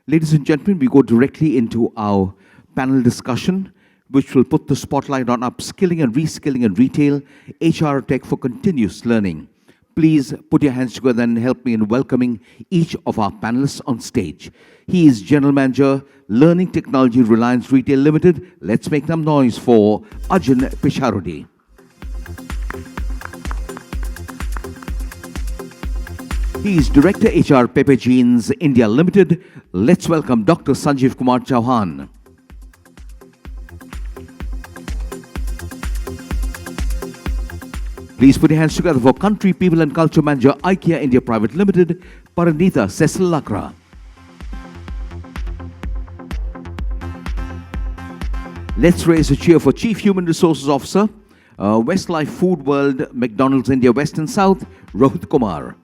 Ladies and gentlemen, we go directly into our panel discussion, which will put the spotlight on upskilling and reskilling in retail, HR tech for continuous learning. Please put your hands together and help me in welcoming each of our panelists on stage. He is General Manager, Learning Technology, Reliance Retail Limited. Let's make some noise for Ajin Pisharody. He is Director HR Pepe Jeans India Limited. Let's welcome Dr. Sanjeev Kumar Chauhan. Please put your hands together for Country People and Culture Manager IKEA India Private Limited, Parineeta, Cecil, Lakra. Let's raise a cheer for Chief Human Resources Officer, Westlife Food World, McDonald's India West and South, Kumar.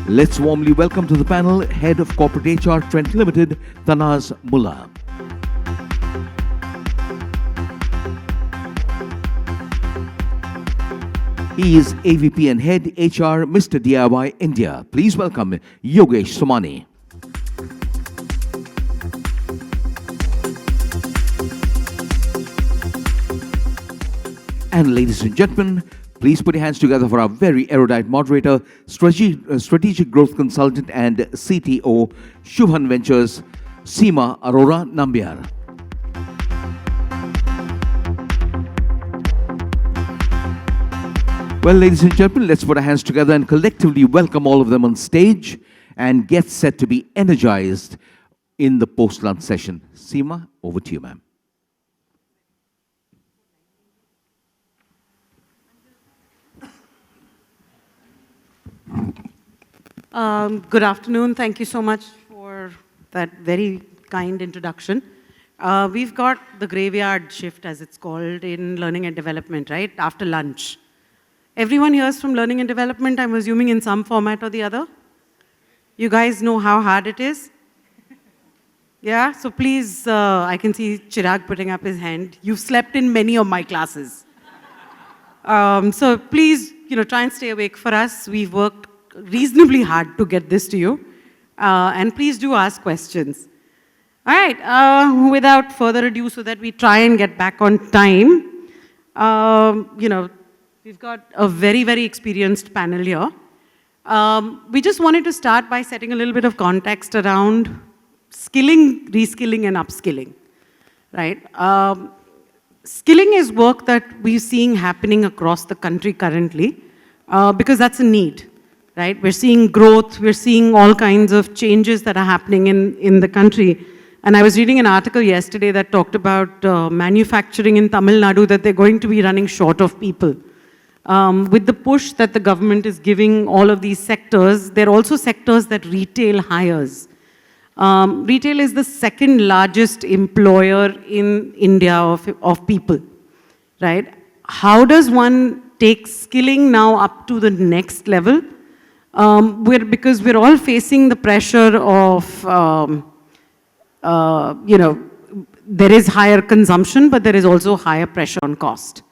Let's warmly welcome to the panel Head of Corporate HR Trent Limited, Tanaz Mullah. He is AVP and Head HR, Mr. DIY India. Please welcome Yogesh Somani. And ladies and gentlemen, please put your hands together for our very erudite moderator, strategic growth consultant and CTO, Shubhan Ventures, Seema Arora Nambiar. Well, ladies and gentlemen, let's put our hands together and collectively welcome all of them on stage and get set to be energized in the post-lunch session. Seema, over to you, ma'am. Good afternoon. Thank you so much for that very kind introduction. We've got the graveyard shift, as it's called, in learning and development, right? After lunch. Everyone here is from learning and development, I'm assuming, in some format or the other? You guys know how hard it is? Yeah? So please, I can see Chirag putting up his hand. You've slept in many of my classes. So please, try and stay awake for us. We've worked reasonably hard to get this to you. And please do ask questions. All right, without further ado, so that we try and get back on time, we've got a very, very experienced panel here. We just wanted to start by setting a little bit of context around skilling, reskilling, and upskilling, right? Skilling is work that we're seeing happening across the country currently, because that's a need, right? We're seeing growth, we're seeing all kinds of changes that are happening in the country. And I was reading an article yesterday that talked about manufacturing in Tamil Nadu, that they're going to be running short of people. With the push that the government is giving all of these sectors, there are also sectors that retail hires. Retail is the second largest employer in India of people, right? How does one take skilling now up to the next level? Because we're all facing the pressure of, there is higher consumption, but there is also higher pressure on cost.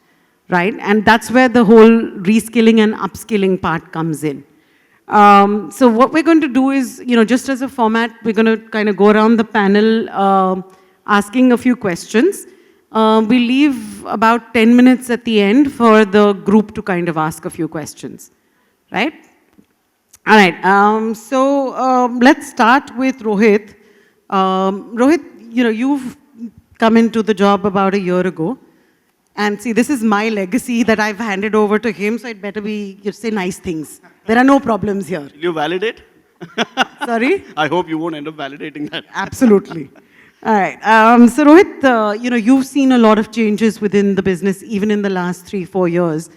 Right? And that's where the whole reskilling and upskilling part comes in. So what we're going to do is, just as a format, we're going to kind of go around the panel asking a few questions. We'll leave about 10 minutes at the end for the group to kind of ask a few questions. Right? All right. So let's start with Rohit. Rohit, you've come into the job about a year ago. And see, this is my legacy that I've handed over to him, so it better be, say nice things. There are no problems here. Will you validate? Sorry? I hope you won't end up validating that. Absolutely. All right. So Rohit, you've seen a lot of changes within the business, even in the last 3-4 years.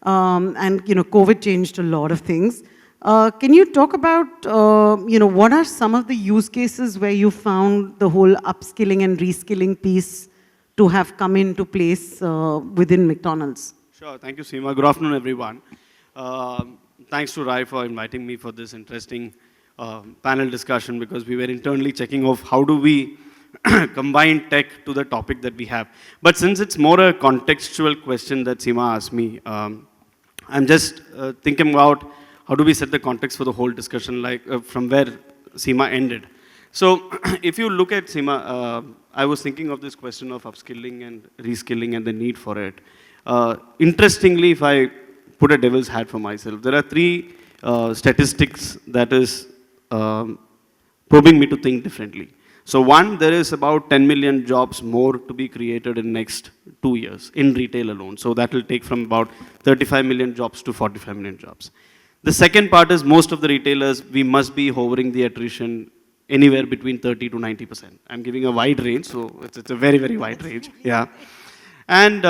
And, COVID changed a lot of things. Can you talk about, what are some of the use cases where you found the whole upskilling and reskilling piece to have come into place within McDonald's? Sure. Thank you, Seema. Good afternoon, everyone. Thanks to RAI for inviting me for this interesting panel discussion, because we were internally checking off how do we combine tech to the topic that we have. But since it's more a contextual question that Seema asked me, I'm just thinking about how do we set the context for the whole discussion, like from where Seema ended. So if you look at Seema, I was thinking of this question of upskilling and reskilling and the need for it. Interestingly, if I put a devil's hat for myself, there are three statistics that is probing me to think differently. So one, there is about 10 million jobs more to be created in next 2 years in retail alone. So that will take from about 35 million jobs to 45 million jobs. The second part is most of the retailers, we must be hovering the attrition anywhere between 30 to 90%. I'm giving a wide range, so it's a very, very wide range. Yeah. And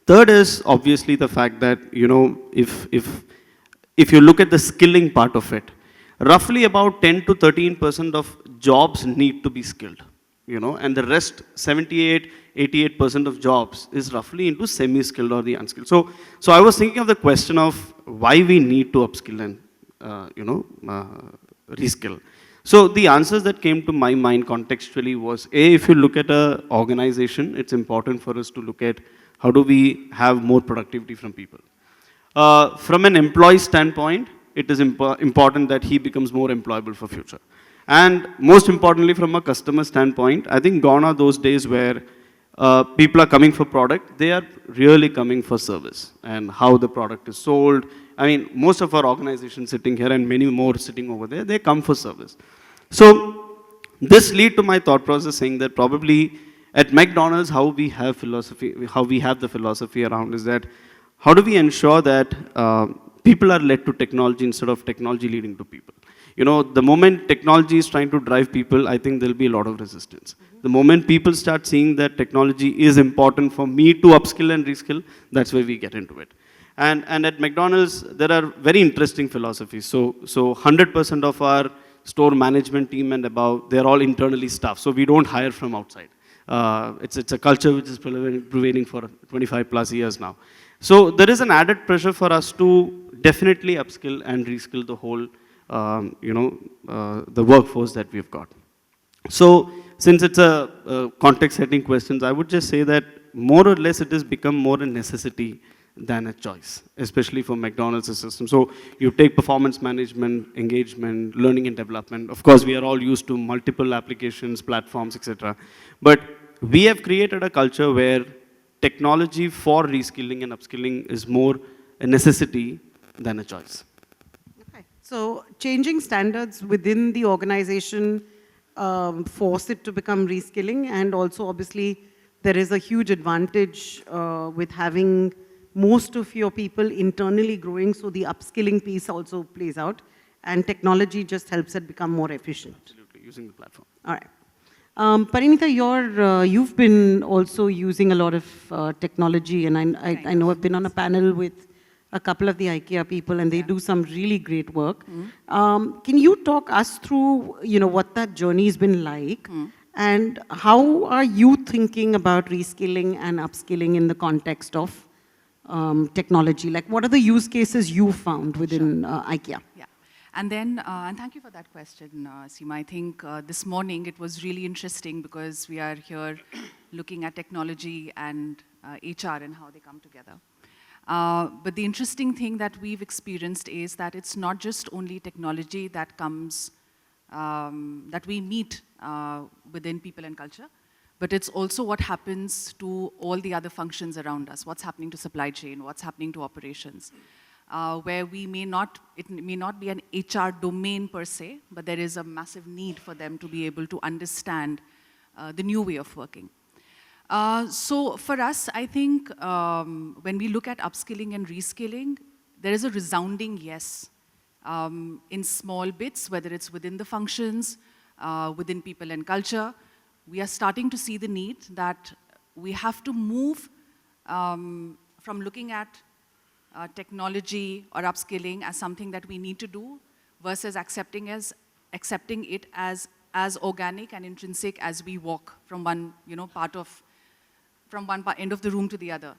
third is obviously the fact that, you know, if you look at the skilling part of it, roughly about 10 to 13% of jobs need to be skilled, you know, and the rest 88% of jobs is roughly into semi-skilled or the unskilled. So I was thinking of the question of why we need to upskill and, reskill. So the answers that came to my mind contextually was, A, if you look at an organization, it's important for us to look at how do we have more productivity from people. From an employee standpoint, it is important that he becomes more employable for future. And most importantly, from a customer standpoint, I think gone are those days where people are coming for product, they are really coming for service and how the product is sold. I mean, most of our organizations sitting here and many more sitting over there, they come for service. So this lead to my thought process saying that probably at McDonald's, how we have the philosophy around is that how do we ensure that people are led to technology instead of technology leading to people? You know, the moment technology is trying to drive people, I think there'll be a lot of resistance. The moment people start seeing that technology is important for me to upskill and reskill, that's where we get into it. And at McDonald's, there are very interesting philosophies. So 100% of our store management team and above, they're all internally staffed. So we don't hire from outside. It's a culture which is prevailing for 25 plus years now. So there is an added pressure for us to definitely upskill and reskill the whole, the workforce that we've got. So since it's a context-setting questions, I would just say that more or less it has become more a necessity than a choice, especially for McDonald's system. So you take performance management, engagement, learning and development. Of course, we are all used to multiple applications, platforms, etc. But we have created a culture where technology for reskilling and upskilling is more a necessity than a choice. Okay. So changing standards within the organization force it to become reskilling, and also obviously there is a huge advantage with having most of your people internally growing, so the upskilling piece also plays out, and technology just helps it become more efficient. Absolutely, using the platform. All right. Parineeta, you've been also using a lot of technology, and I know I've been on a panel with a couple of the IKEA people, and they do some really great work. Can you talk us through, what that journey has been like, and how are you thinking about reskilling and upskilling in the context of technology? Like, what are the use cases you found within IKEA? Yeah. And then, and thank you for that question, Seema. I think this morning it was really interesting because we are here looking at technology and HR and how they come together. But the interesting thing that we've experienced is that it's not just only technology that comes, that we meet within people and culture, but it's also what happens to all the other functions around us, what's happening to supply chain, what's happening to operations. Where it may not be an HR domain per se, but there is a massive need for them to be able to understand the new way of working. So for us, I think when we look at upskilling and reskilling, there is a resounding yes in small bits, whether it's within the functions, within people and culture. We are starting to see the need that we have to move from looking at technology or upskilling as something that we need to do versus accepting it as organic and intrinsic as we walk from one end of the room to the other.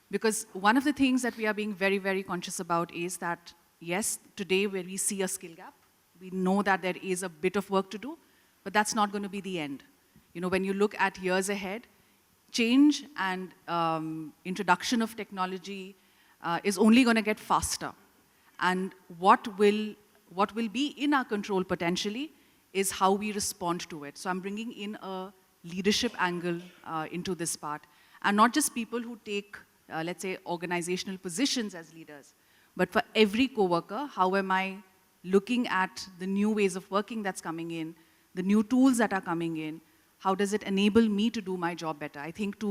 Because one of the things that we are being very, very conscious about is that, yes, today where we see a skill gap, we know that there is a bit of work to do, but that's not going to be the end. When you look at years ahead, change and introduction of technology is only going to get faster. And what will be in our control potentially is how we respond to it. So I'm bringing in a leadership angle into this part. And not just people who take, let's say, organizational positions as leaders, but for every coworker, how am I looking at the new ways of working that's coming in, the new tools that are coming in, how does it enable me to do my job better? I think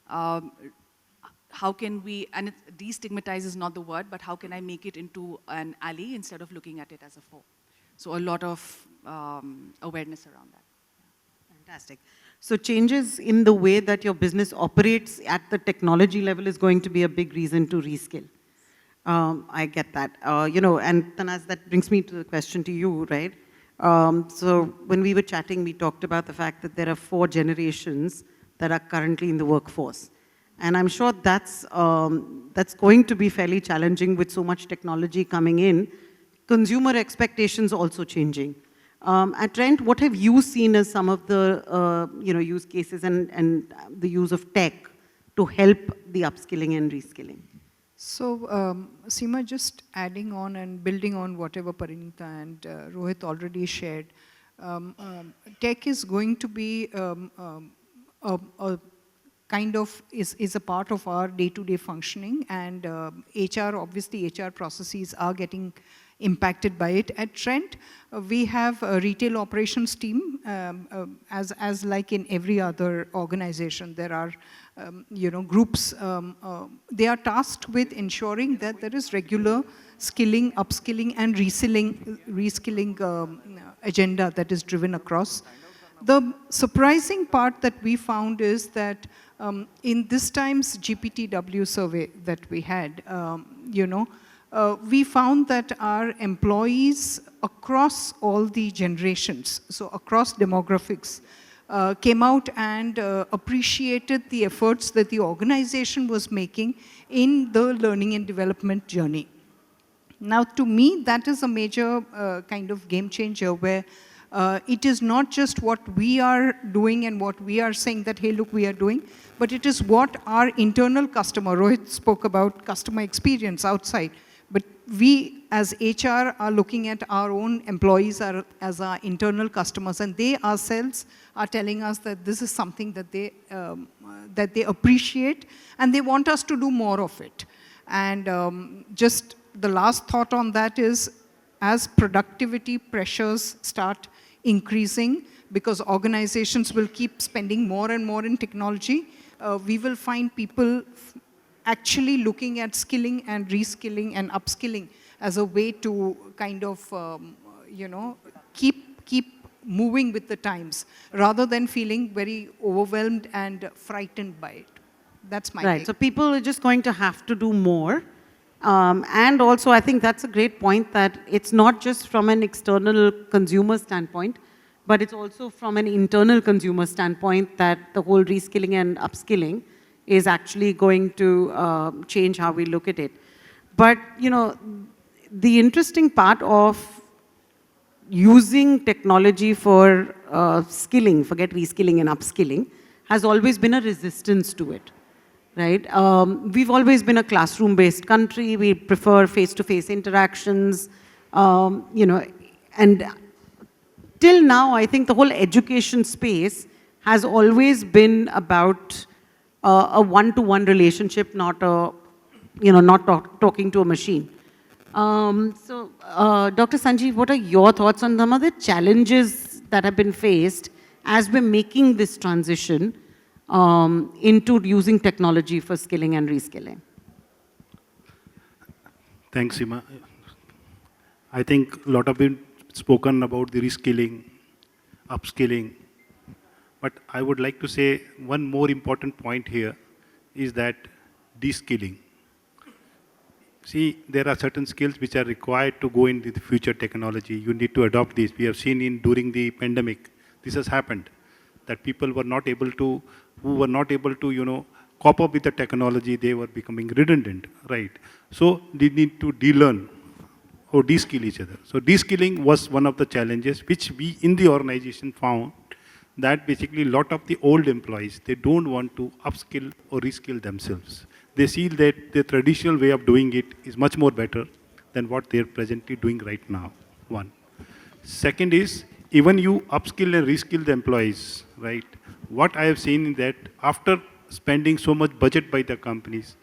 how can we, and destigmatize is not the word, but how can I make it into an ally instead of looking at it as a foe? So a lot of awareness around that. Fantastic. So changes in the way that your business operates at the technology level is going to be a big reason to reskill. I get that. And Tanaz, that brings me to the question to you, right? So when we were chatting, we talked about the fact that there are 4 generations that are currently in the workforce. And I'm sure that's going to be fairly challenging with so much technology coming in. Consumer expectations also changing. At Trent, what have you seen as some of the use cases and the use of tech to help the upskilling and reskilling? So, Seema, just adding on and building on whatever Parineeta and Rohit already shared, tech is going to be a kind of is a part of our day-to-day functioning, and obviously HR processes are getting impacted by it. At Trent, we have a retail operations team, as like in every other organization. There are groups, they are tasked with ensuring that there is regular skilling, upskilling, and reskilling agenda that is driven across. The surprising part that we found is that in this time's GPTW survey that we had, we found that our employees across all the generations, so across demographics, came out and appreciated the efforts that the organization was making in the learning and development journey. Now, to me, that is a major kind of game changer where it is not just what we are doing and what we are saying that, hey, look, we are doing, but it is what our internal customer, Rohit spoke about customer experience outside, but we as HR are looking at our own employees as our internal customers, and they ourselves are telling us that this is something that they appreciate, and they want us to do more of it. And just the last thought on that is, as productivity pressures start increasing, because organizations will keep spending more and more in technology, we will find people actually looking at skilling and reskilling and upskilling as a way to kind of, keep moving with the times, rather than feeling very overwhelmed and frightened by it. That's my take. Right, so people are just going to have to do more. And also, I think that's a great point, that it's not just from an external consumer standpoint, but it's also from an internal consumer standpoint that the whole reskilling and upskilling is actually going to change how we look at it. But, the interesting part of using technology for skilling, forget reskilling and upskilling, has always been a resistance to it. Right? We've always been a classroom-based country. We prefer face-to-face interactions, and till now, I think the whole education space has always been about a one-to-one relationship, not talking to a machine. So, Dr. Sanjeev, what are your thoughts on some of the challenges that have been faced as we're making this transition into using technology for skilling and reskilling? Thanks, Seema. I think a lot of been spoken about the reskilling, upskilling, but I would like to say one more important point here is that de-skilling. See, there are certain skills which are required to go into the future technology. You need to adopt these. We have seen during the pandemic, this has happened, that people were not able to, cope up with the technology, they were becoming redundant, right? So they need to de-learn or de-skill each other. So de-skilling was one of the challenges which we in the organization found, that basically a lot of the old employees, they don't want to upskill or reskill themselves. They see that the traditional way of doing it is much more better than what they're presently doing right now. One. Second is, even you upskill and reskill the employees, right? What I have seen is that after spending so much budget by the companies,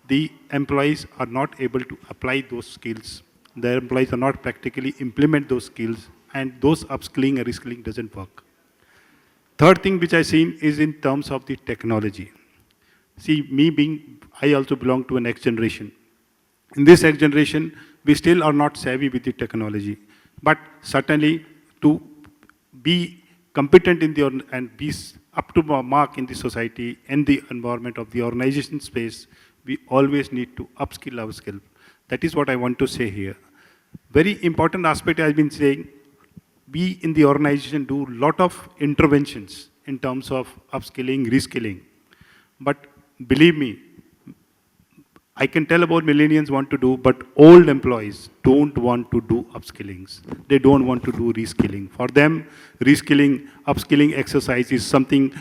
the employees are not able to apply those skills. The employees are not practically implement those skills, and those upskilling and reskilling doesn't work. Third thing which I've seen is in terms of the technology. See, I also belong to a next generation. In this next generation, we still are not savvy with the technology. But certainly, to be competent in the, and be up to mark in the society and the environment of the organization space, we always need to upskill our skill. That is what I want to say here. Very important aspect I've been saying, we in the organization do a lot of interventions in terms of upskilling, reskilling. But believe me, I can tell about millennials want to do, but old employees don't want to do upskillings. They don't want to do reskilling. For them, reskilling, upskilling exercise is something,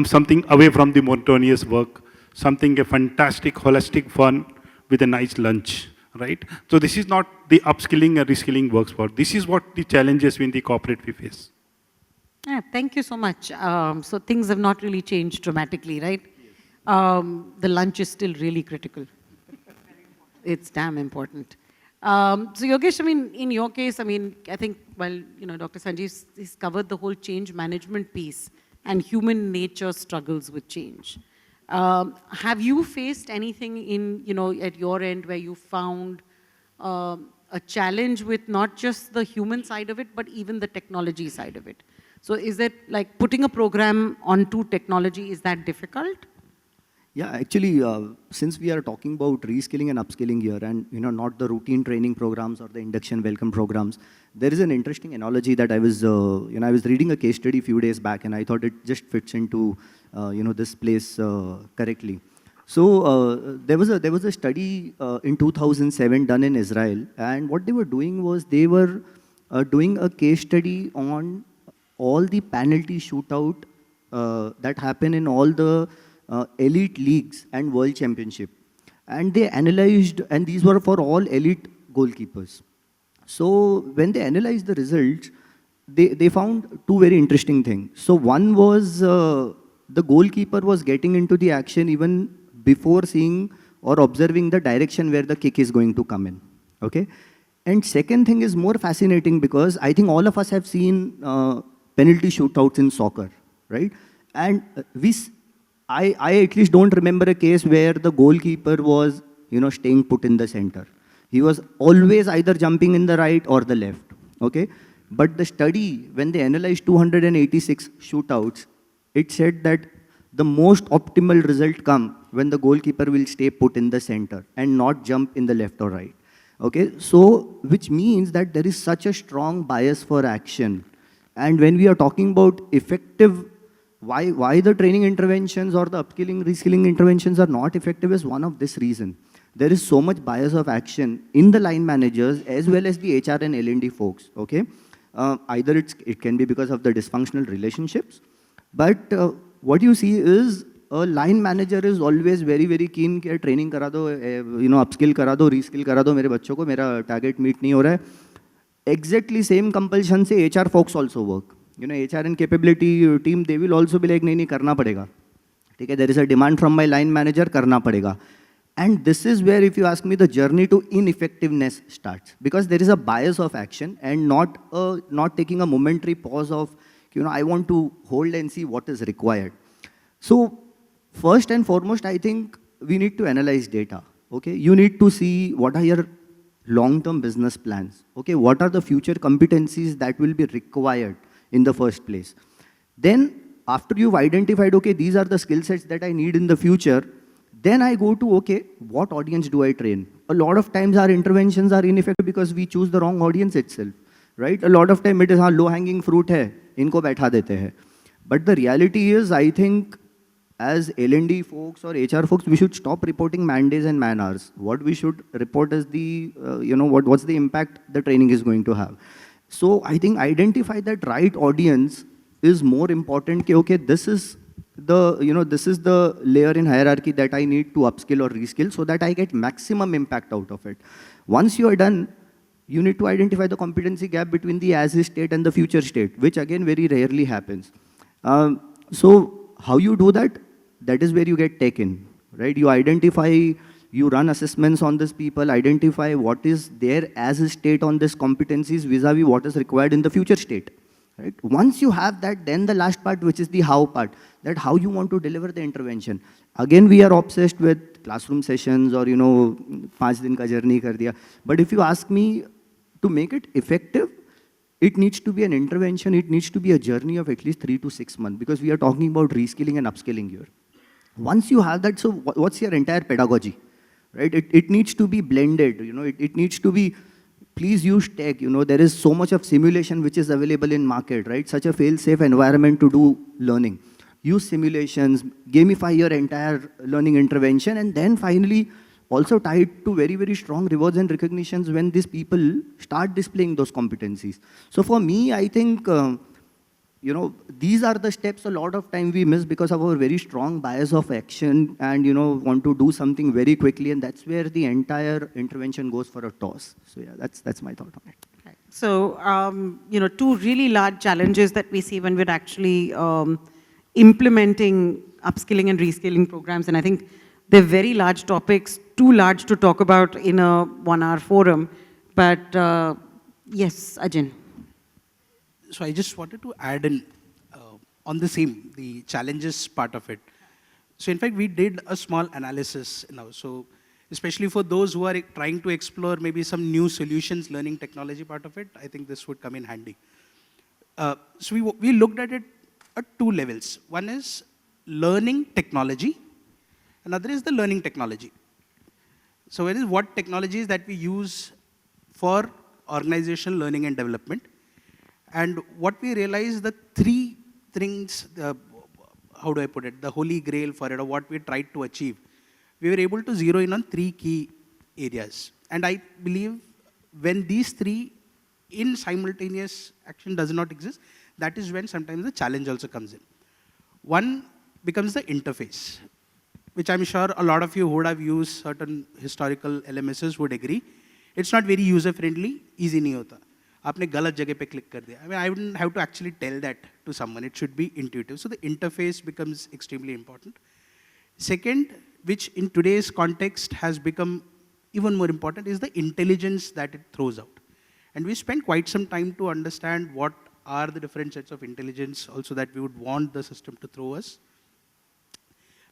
something away from the monotonous work, something a fantastic, holistic fun with a nice lunch, right? So this is not the upskilling and reskilling works for. This is what the challenges in the corporate we face. Yeah, thank you so much. So things have not really changed dramatically, right? The lunch is still really critical. It's damn important. So Yogesh, I mean, in your case, I mean, I think, well, you know, Dr. Sanjeev has covered the whole change management piece and human nature struggles with change. Have you faced anything in, you know, at your end where you found a challenge with not just the human side of it, but even the technology side of it? So is it like putting a program onto technology, is that difficult? Yeah, actually, since we are talking about reskilling and upskilling here, and not the routine training programs or the induction welcome programs, there is an interesting analogy that I was, I was reading a case study a few days back, and I thought it just fits into, this place correctly. So there was a study in 2007 done in Israel, and what they were doing was they were doing a case study on all the penalty shootout that happen in all the elite leagues and world championship. And they analyzed, and these were for all elite goalkeepers. So when they analyzed the results, they found two very interesting things. So one was the goalkeeper was getting into the action even before seeing or observing the direction where the kick is going to come in. Okay? And second thing is more fascinating because I think all of us have seen penalty shootouts in soccer, right? And I at least don't remember a case where the goalkeeper was, staying put in the center. He was always either jumping in the right or the left, okay? But the study, when they analyzed 286 shootouts, it said that the most optimal result come when the goalkeeper will stay put in the center and not jump in the left or right, okay? So, which means that there is such a strong bias for action. And when we are talking about effective, why the training interventions or the upskilling, reskilling interventions are not effective is one of this reason. There is so much bias of action in the line managers as well as the HR and L&D folks, okay? Either it can be because of the dysfunctional relationships, but what you see is a line manager is always very, very keen कि training करा दो, upskill करा दो, reskill करा दो मेरे बच्चों को, मेरा target meet नहीं हो रहा है. Exactly same compulsion से HR folks also work. HR and capability team, they will also be like, नहीं करना पड़ेगा. ठीक है, there is a demand from my line manager, करना पड़ेगा. And this is where, if you ask me, the journey to ineffectiveness starts. Because there is a bias of action and not taking a momentary pause of, I want to hold and see what is required. So first and foremost, I think we need to analyze data. Okay, you need to see what are your long-term business plans. Okay, what are the future competencies that will be required in the first place. Then, after you've identified, okay, these are the skill sets that I need in the future, then I go to, okay, what audience do I train? A lot of times our interventions are ineffective because we choose the wrong audience itself, right? A lot of time it is, low-hanging fruit hai, inko baitha dete hai. But the reality is, I think, as L&D folks or HR folks, we should stop reporting man days and man hours. What we should report is the, what's the impact the training is going to have. So I think identify that right audience is more important. Okay, this is this is the layer in hierarchy that I need to upskill or reskill so that I get maximum impact out of it. Once you are done, you need to identify the competency gap between the as-is state and the future state, which again very rarely happens. So how you do that? That is where you get taken, right? You identify, you run assessments on these people, identify what is their as-is state on these competencies vis-a-vis what is required in the future state. Right? Once you have that, then the last part, which is the how part, that how you want to deliver the intervention. Again, we are obsessed with classroom sessions or, 5 din ka journey kar diya. But if you ask me to make it effective, it needs to be an intervention, it needs to be a journey of at least 3 to 6 months because we are talking about reskilling and upskilling here. Once you have that, so what's your entire pedagogy? Right? It needs to be blended, it needs to be, please use tech, there is so much of simulation which is available in market, right? Such a fail-safe environment to do learning. Use simulations, gamify your entire learning intervention, and then finally also tie it to very, very strong rewards and recognitions when these people start displaying those competencies. So for me, I think, these are the steps a lot of time we miss because of our very strong bias of action and, want to do something very quickly, and that's where the entire intervention goes for a toss. So yeah, that's my thought on it. Right. So, two really large challenges that we see when we're actually implementing upskilling and reskilling programs, and I think they're very large topics, too large to talk about in a 1-hour forum, but yes, Ajin. So I just wanted to add in on the challenges part of it. So in fact, we did a small analysis now. So especially for those who are trying to explore maybe some new solutions, learning technology part of it, I think this would come in handy. So we looked at it at 2 levels. One is learning technology, another is the learning technology. So it is what technologies that we use for organizational learning and development. And what we realized, the 3 things, how do I put it, the holy grail for it, or what we tried to achieve, we were able to zero in on 3 key areas. And I believe when these 3 in simultaneous action does not exist, that is when sometimes the challenge also comes in. One becomes the interface, which I'm sure a lot of you who would have used certain historical LMSs would agree. It's not very user-friendly, easy nahi hota. आपने गलत जगह पे click कर दिया. I mean, I wouldn't have to actually tell that to someone. It should be intuitive. So the interface becomes extremely important. Second, which in today's context has become even more important, is the intelligence that it throws out. And we spent quite some time to understand what are the different sets of intelligence also that we would want the system to throw us.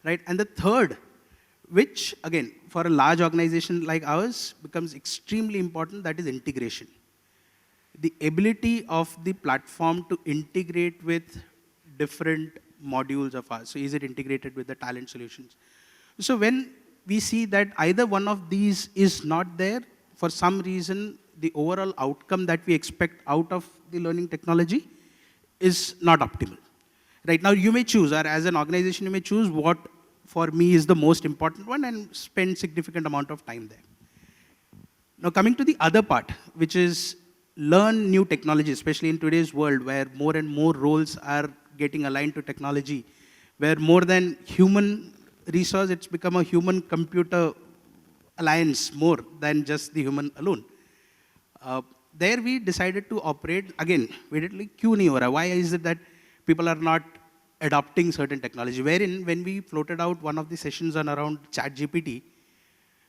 Right? And the third, which again, for a large organization like ours, becomes extremely important, that is integration. The ability of the platform to integrate with different modules of ours. So is it integrated with the talent solutions? So when we see that either one of these is not there, for some reason, the overall outcome that we expect out of the learning technology is not optimal. Right now, you may choose, or as an organization, you may choose what for me is the most important one and spend significant amount of time there. Now coming to the other part, which is learn new technology, especially in today's world where more and more roles are getting aligned to technology, where more than human resource, it's become a human-computer alliance more than just the human alone. There we decided to operate, again, we did like, kyun nahi ho raha? Why is it that people are not adopting certain technology? Wherein, when we floated out one of the sessions on around ChatGPT,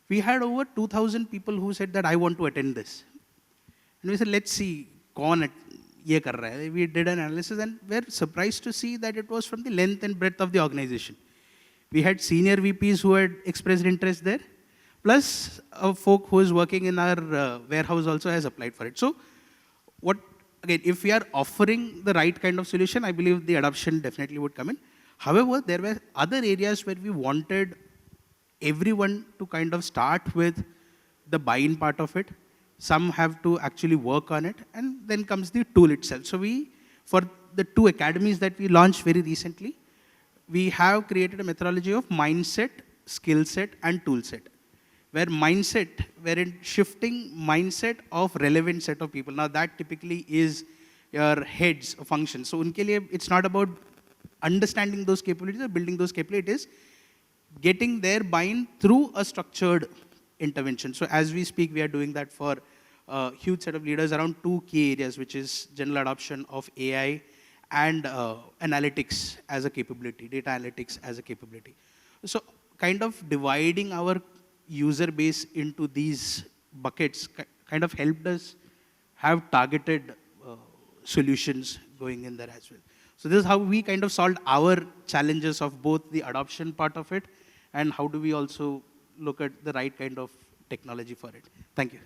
we had over 2,000 people who said that I want to attend this. And we said, let's see, kaun ye kar raha hai. We did an analysis and we're surprised to see that it was from the length and breadth of the organization. We had senior VPs who had expressed interest there, plus a folk who is working in our warehouse also has applied for it. So, again, if we are offering the right kind of solution, I believe the adoption definitely would come in. However, there were other areas where we wanted everyone to kind of start with the buy-in part of it. Some have to actually work on it, and then comes the tool itself. So for the 2 academies that we launched very recently, we have created a methodology of mindset, skill set, and tool set. Where mindset, wherein shifting mindset of relevant set of people. Now that typically is your heads function. So unke liye, it's not about understanding those capabilities or building those capabilities, getting their buy-in through a structured intervention. So as we speak, we are doing that for a huge set of leaders around 2 key areas, which is general adoption of AI and analytics as a capability, data analytics as a capability. So kind of dividing our user base into these buckets kind of helped us have targeted solutions going in there as well. So this is how we kind of solved our challenges of both the adoption part of it and how do we also look at the right kind of technology for it. Thank you.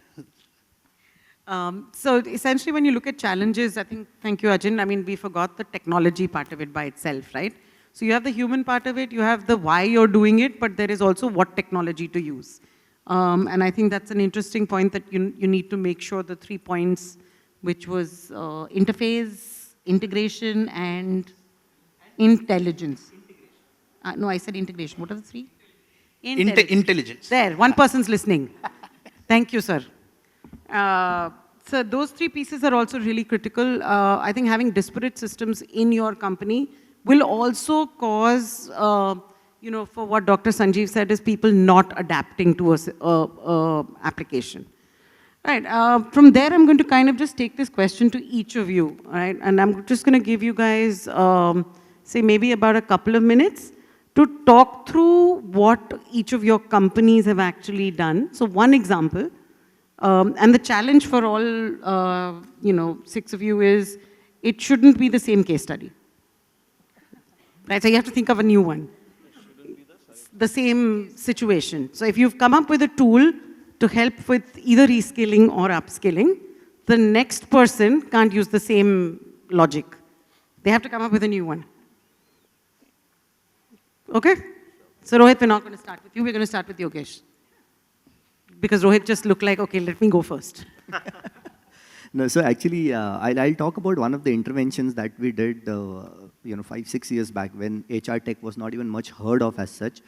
So essentially when you look at challenges, I think, thank you Ajin, I mean we forgot the technology part of it by itself, right? So you have the human part of it, you have the why you're doing it, but there is also what technology to use. And I think that's an interesting point that you need to make sure the 3 points, which was interface, integration, and intelligence. No, I said integration. What are the 3? Intelligence. There, one person's listening. Thank you, sir. So those 3 pieces are also really critical. I think having disparate systems in your company will also cause, for what Dr. Sanjeev said, is people not adapting to a application. Right, from there I'm going to kind of just take this question to each of you, right? And I'm just going to give you guys, say maybe about a couple of minutes to talk through what each of your companies have actually done. So one example, and the challenge for all, 6 of you is, it shouldn't be the same case study. Right, so you have to think of a new one. The same situation. So if you've come up with a tool to help with either reskilling or upskilling, the next person can't use the same logic. They have to come up with a new one. Okay? So Rohit, we're not going to start with you, we're going to start with Yogesh. Because Rohit just looked like, okay, let me go first. No, so actually, I'll talk about one of the interventions that we did, 5-6 years back when HR tech was not even much heard of as such.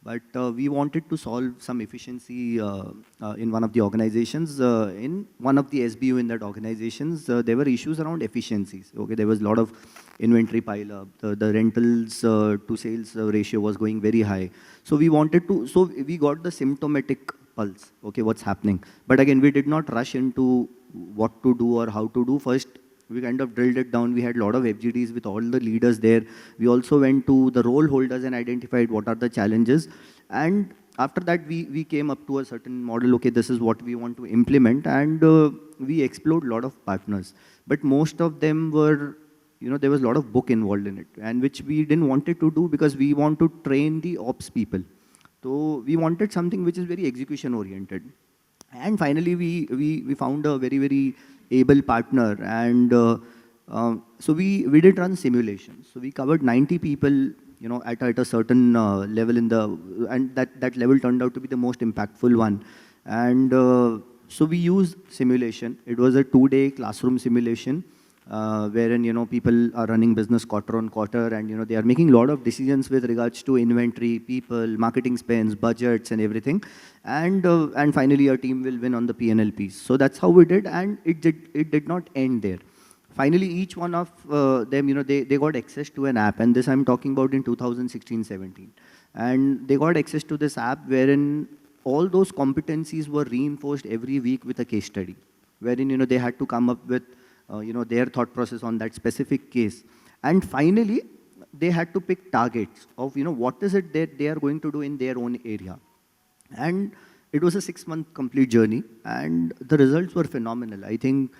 But we wanted to solve some efficiency in one of the organizations. In one of the SBU in that organizations, there were issues around efficiencies. Okay, there was a lot of inventory pile up. The rentals to sales ratio was going very high. So we got the symptomatic pulse. Okay, what's happening? But again, we did not rush into what to do or how to do. First, we kind of drilled it down. We had a lot of FGDs with all the leaders there. We also went to the role holders and identified what are the challenges. And after that, we came up to a certain model. Okay, this is what we want to implement. And we explored a lot of partners. But most of them were, there was a lot of book involved in it, and which we didn't want it to do because we want to train the ops people. So we wanted something which is very execution oriented. And finally, we found a very, very able partner. And so we did run simulations. So we covered 90 people, at a certain level and that level turned out to be the most impactful one. And so we used simulation. It was a 2-day classroom simulation. Wherein people are running business quarter on quarter, and they are making a lot of decisions with regards to inventory, people, marketing spends, budgets, and everything. And finally, your team will win on the P&L piece. So that's how we did, and it did not end there. Finally, each one of them, they got access to an app, and this I'm talking about in 2016-17. And they got access to this app wherein all those competencies were reinforced every week with a case study, wherein they had to come up with their thought process on that specific case. And finally, they had to pick targets of, what is it that they are going to do in their own area. And it was a 6-month complete journey, and the results were phenomenal. I think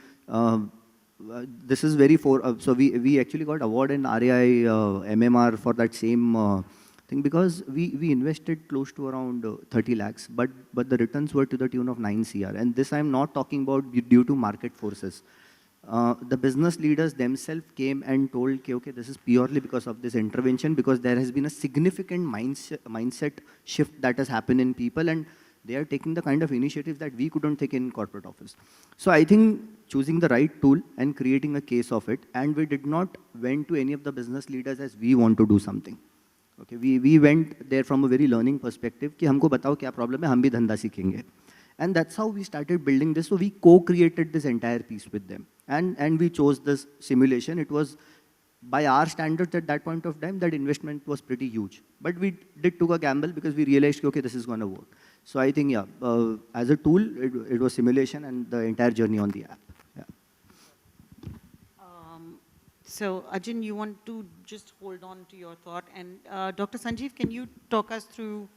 this is so we actually got award in RAI MMR for that same thing, because we invested close to around 30 lakhs, but the returns were to the tune of 9 CR. And this I'm not talking about due to market forces. The business leaders themselves came and told, okay, this is purely because of this intervention, because there has been a significant mindset shift that has happened in people, and they are taking the kind of initiatives that we couldn't take in corporate office. So I think choosing the right tool and creating a case of it, and we did not went to any of the business leaders as we want to do something. Okay, we went there from a very learning perspective, कि हमको बताओ क्या problem है, हम भी धंधा सीखेंगे. And that's how we started building this. So we co-created this entire piece with them. And we chose this simulation. It was by our standards at that point of time, that investment was pretty huge. But we took a gamble because we realized, okay, this is going to work. So I think, yeah, as a tool, it was simulation and the entire journey on the app. Yeah. So Ajin, you want to just hold on to your thought. And Dr. Sanjeev, can you talk us through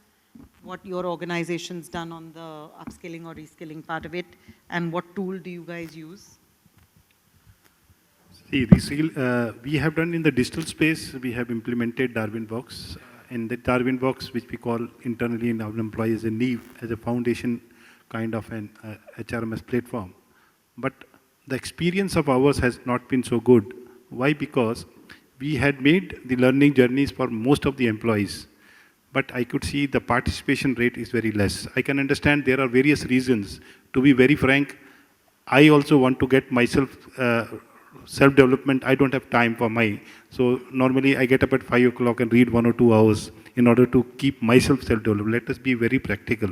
what your organization's done on the upskilling or reskilling part of it, and what tool do you guys use? See, we have done in the digital space, we have implemented Darwin Box. And the Darwin Box, which we call internally in our employees a NEEV, as a foundation kind of an HRMS platform. But the experience of ours has not been so good. Why? Because we had made the learning journeys for most of the employees. But I could see the participation rate is very less. I can understand there are various reasons. To be very frank, I also want to get myself self-development. I don't have time for so normally I get up at 5 o'clock and read 1 or 2 hours in order to keep myself self-developed. Let us be very practical.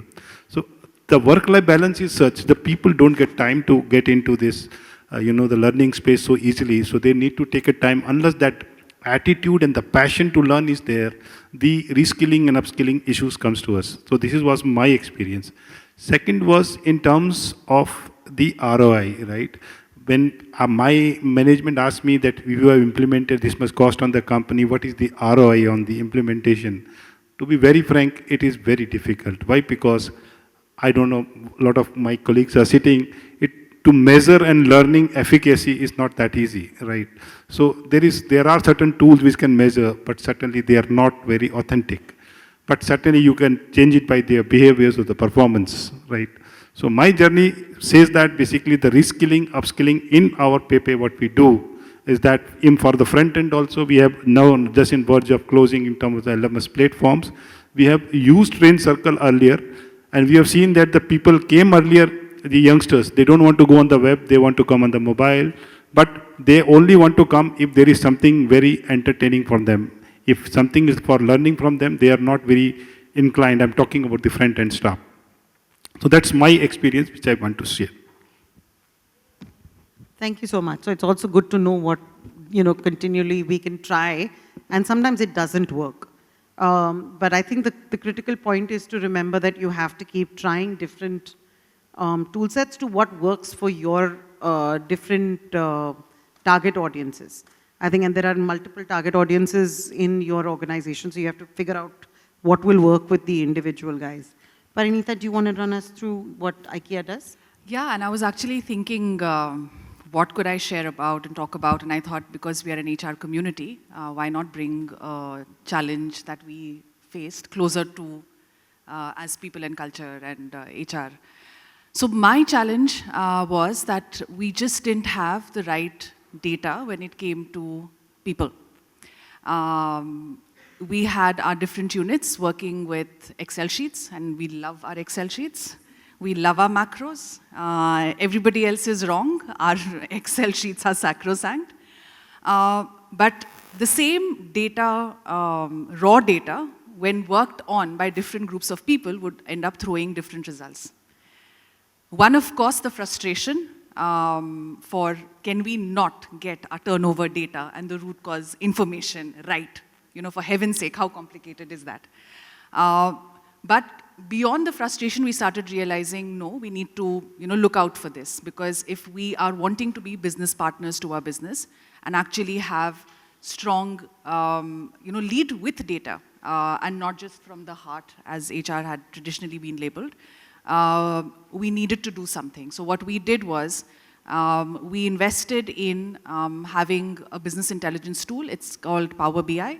So the work-life balance is such, the people don't get time to get into this, the learning space so easily. So they need to take a time. Unless that attitude and the passion to learn is there, the reskilling and upskilling issues comes to us. So this was my experience. Second was in terms of the ROI, right? When my management asked me that you have implemented this much cost on the company, what is the ROI on the implementation? To be very frank, it is very difficult. Why? Because I don't know, a lot of my colleagues are sitting, to measure and learning efficacy is not that easy, right? So there are certain tools which can measure, but certainly they are not very authentic. But certainly you can change it by their behaviors or the performance, right? So my journey says that basically the reskilling, upskilling in our Pepe, what we do is that for the front end also, we have now just in verge of closing in terms of the LMS platforms. We have used Train Circle earlier, and we have seen that the people came earlier, the youngsters, they don't want to go on the web, they want to come on the mobile, but they only want to come if there is something very entertaining for them. If something is for learning from them, they are not very inclined. I'm talking about the front end stuff. So that's my experience, which I want to share. Thank you so much. So it's also good to know what, continually we can try, and sometimes it doesn't work. But I think the critical point is to remember that you have to keep trying different tool sets to what works for your different target audiences. I think, and there are multiple target audiences in your organization, so you have to figure out what will work with the individual guys. Parineeta, do you want to run us through what IKEA does? Yeah, and I was actually thinking, what could I share about and talk about? And I thought, because we are an HR community, why not bring a challenge that we faced closer to as people and culture and HR. So my challenge was that we just didn't have the right data when it came to people. We had our different units working with Excel sheets, and we love our Excel sheets. We love our macros. Everybody else is wrong. Our Excel sheets are sacrosanct. But the same data, raw data, when worked on by different groups of people, would end up throwing different results. One, of course, the frustration for can we not get our turnover data and the root cause information right? For heaven's sake, how complicated is that? But beyond the frustration, we started realizing, no, we need to look out for this, because if we are wanting to be business partners to our business and actually have strong, lead with data and not just from the heart as HR had traditionally been labeled, we needed to do something. So what we did was we invested in having a business intelligence tool. It's called Power BI.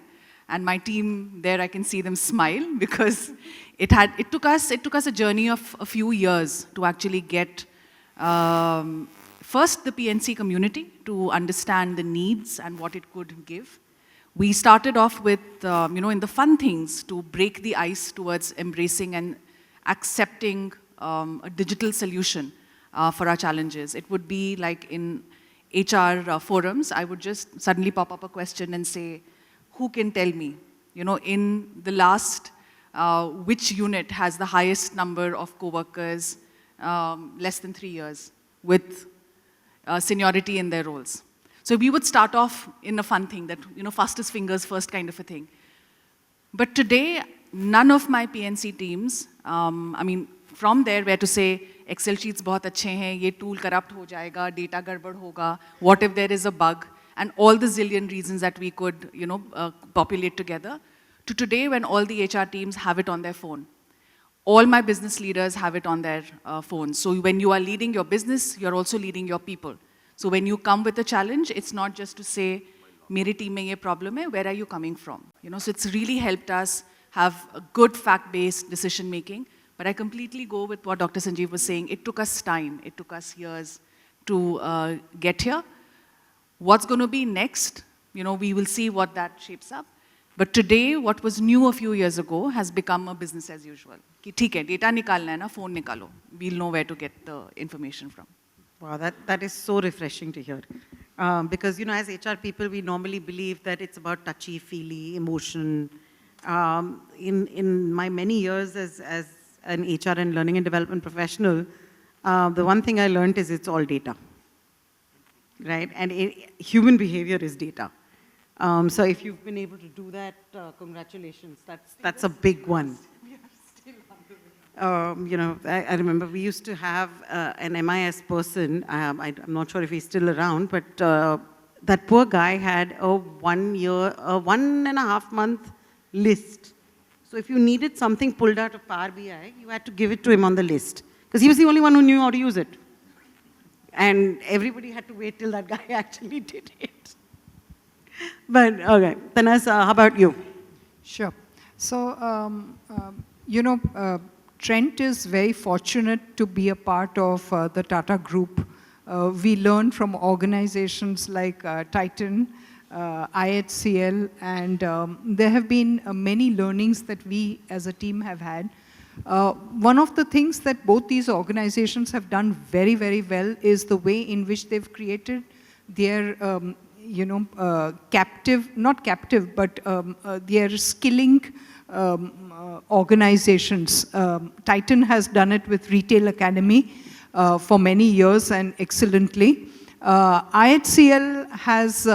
And my team there, I can see them smile, because it took us a journey of a few years to actually get first the PNC community to understand the needs and what it could give. We started off with, in the fun things to break the ice towards embracing and accepting a digital solution for our challenges. It would be like in HR forums, I would just suddenly pop up a question and say, who can tell me, in the last, which unit has the highest number of co-workers less than 3 years with seniority in their roles? So So we would start off in a fun thing that, fastest fingers first kind of a thing. But today, none of my PNC teams, from there were to say, Excel sheets बहुत अच्छे हैं, ये tool corrupt हो जाएगा, data गड़बड़ होगा, what if there is a bug, and all the zillion reasons that we could, populate together, to today when all the HR teams have it on their phone. All my business leaders have it on their phones. So when you are leading your business, you're also leading your people. So when you come with a challenge, it's not just to say, मेरी team में ये problem है, where are you coming from? So it's really helped us have a good fact-based decision making. But I completely go with what Dr. Sanjeev was saying. It took us time. It took us years to get here. What's going to be next? We will see what that shapes up. But today, what was new a few years ago has become a business as usual. कि ठीक है, data निकालना है ना, phone निकालो. We'll know where to get the information from. Wow, that is so refreshing to hear. Because, as HR people, we normally believe that it's about touchy-feely, emotion. In my many years as an HR and learning and development professional, the one thing I learned is it's all data, right? And human behavior is data. So if you've been able to do that, congratulations. That's a big one. I remember we used to have an MIS person. I'm not sure if he's still around, but that poor guy had a 1.5 month list. So if you needed something pulled out of Power BI, you had to give it to him on the list. Because he was the only one who knew how to use it. And everybody had to wait till that guy actually did it. But, okay. Tanas, how about you? Sure. So, Trent is very fortunate to be a part of the Tata Group. We learn from organizations like Titan, IHCL, and there have been many learnings that we as a team have had. One of the things that both these organizations have done very, very well is the way in which they've created their, their skilling organizations. Titan has done it with Retail Academy for many years and excellently. IHCL has,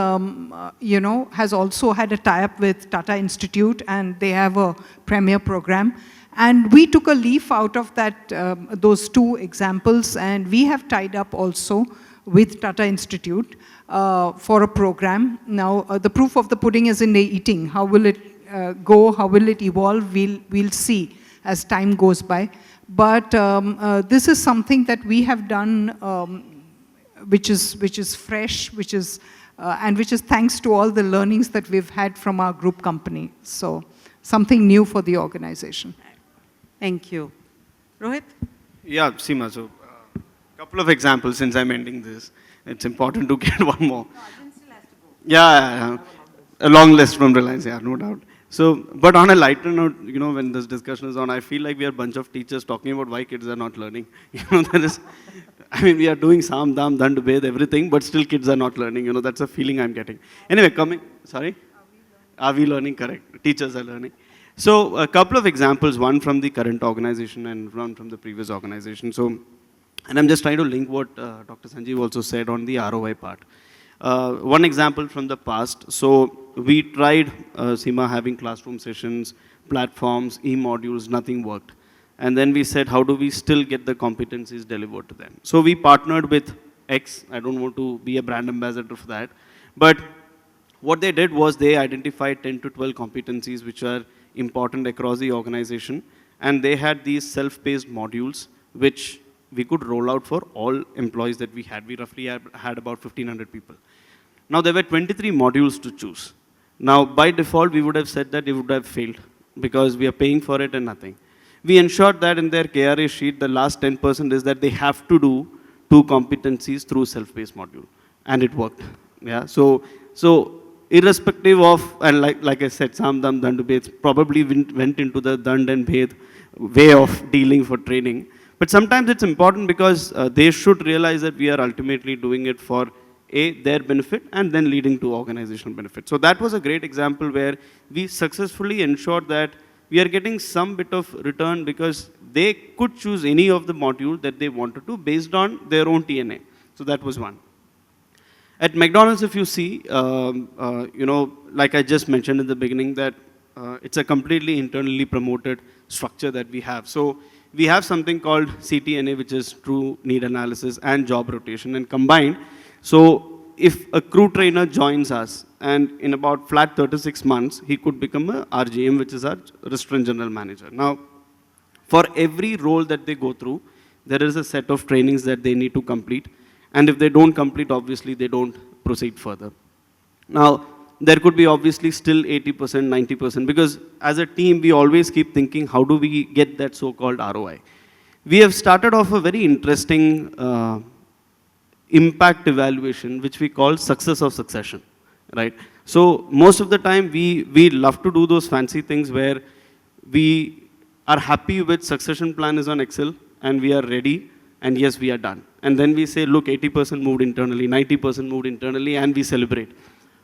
has also had a tie-up with Tata Institute, and they have a premier program. And we took a leaf out of that, those two examples, and we have tied up also with Tata Institute for a program. Now, the proof of the pudding is in the eating. How will it go? How will it evolve? We'll see as time goes by. But this is something that we have done, which is fresh, and which is thanks to all the learnings that we've had from our group company. So something new for the organization. Thank you. Rohit? Yeah, Seema, so a couple of examples since I'm ending this. It's important to get one more. No, Ajin still has to go. Yeah, a long list from Reliance, yeah, no doubt. So, but on a lighter note, when this discussion is on, I feel like we are a bunch of teachers talking about why kids are not learning. That is, we are doing Sam, Dam, Dand, Ved, everything, but still kids are not learning. That's a feeling I'm getting. Anyway, sorry? Are we learning? Correct. Teachers are learning. So, a couple of examples, one from the current organization and one from the previous organization. So, and I'm just trying to link what Dr. Sanjeev also said on the ROI part. One example from the past. So, we tried, Seema, having classroom sessions, platforms, e-modules, nothing worked. And then we said, how do we still get the competencies delivered to them? So we partnered with X. I don't want to be a brand ambassador for that. But what they did was they identified 10 to 12 competencies which are important across the organization. And they had these self-paced modules which we could roll out for all employees that we had. We roughly had about 1,500 people. Now there were 23 modules to choose. Now, by default, we would have said that it would have failed because we are paying for it and nothing. We ensured that in their KRA sheet, the last 10% is that they have to do 2 competencies through self-paced module. And it worked. Yeah. So irrespective of, and like I said, Sam, Dam, Dand, Bhed probably went into the Dand and Bhed way of dealing for training. But sometimes it's important because they should realize that we are ultimately doing it for their benefit and then leading to organizational benefit. So that was a great example where we successfully ensured that we are getting some bit of return because they could choose any of the module that they wanted to based on their own TNA. So that was one. At McDonald's, if you see, like I just mentioned in the beginning, that it's a completely internally promoted structure that we have. So we have something called CTNA, which is True Need Analysis and Job Rotation, and combined. So if a crew trainer joins us, and in about flat 36 months, he could become a RGM, which is our Restaurant General Manager. Now, for every role that they go through, there is a set of trainings that they need to complete. And if they don't complete, obviously, they don't proceed further. Now, there could be obviously still 80%, 90%, because as a team, we always keep thinking, how do we get that so-called ROI? We have started off a very interesting impact evaluation, which we call success of succession, right? So most of the time, we love to do those fancy things where we are happy with succession plan is on Excel, and we are ready, and yes, we are done. And then we say, look, 80% moved internally, 90% moved internally, and we celebrate.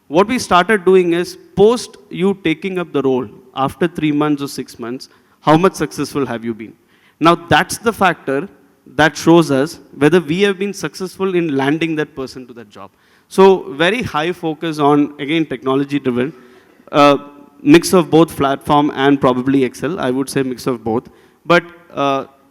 What we started doing is, post you taking up the role, after 3 months or 6 months, how much successful have you been? Now, that's the factor that shows us whether we have been successful in landing that person to that job. So, very high focus on, again, technology-driven, mix of both platform and probably Excel, I would say mix of both. But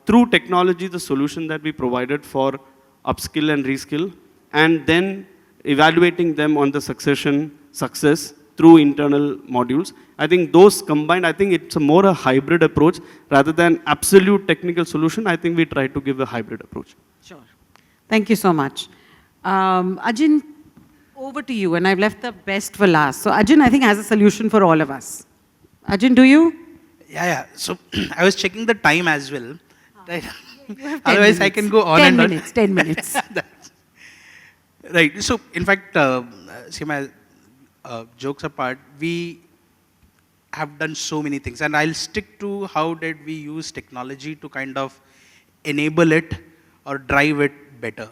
through technology, the solution that we provided for upskill and reskill, and then evaluating them on the succession success through internal modules. I think those combined, I think it's more a hybrid approach rather than absolute technical solution. I think we try to give a hybrid approach. Sure. Thank you so much. Ajin, over to you, and I've left the best for last. So Ajin, I think, has a solution for all of us. Ajin, do you? Yeah. So I was checking the time as well. Right? Otherwise, I can go on 10 and minutes, on. 10 minutes. Right. So, in fact, Seema, jokes apart, we have done so many things. And I'll stick to how did we use technology to kind of enable it or drive it better.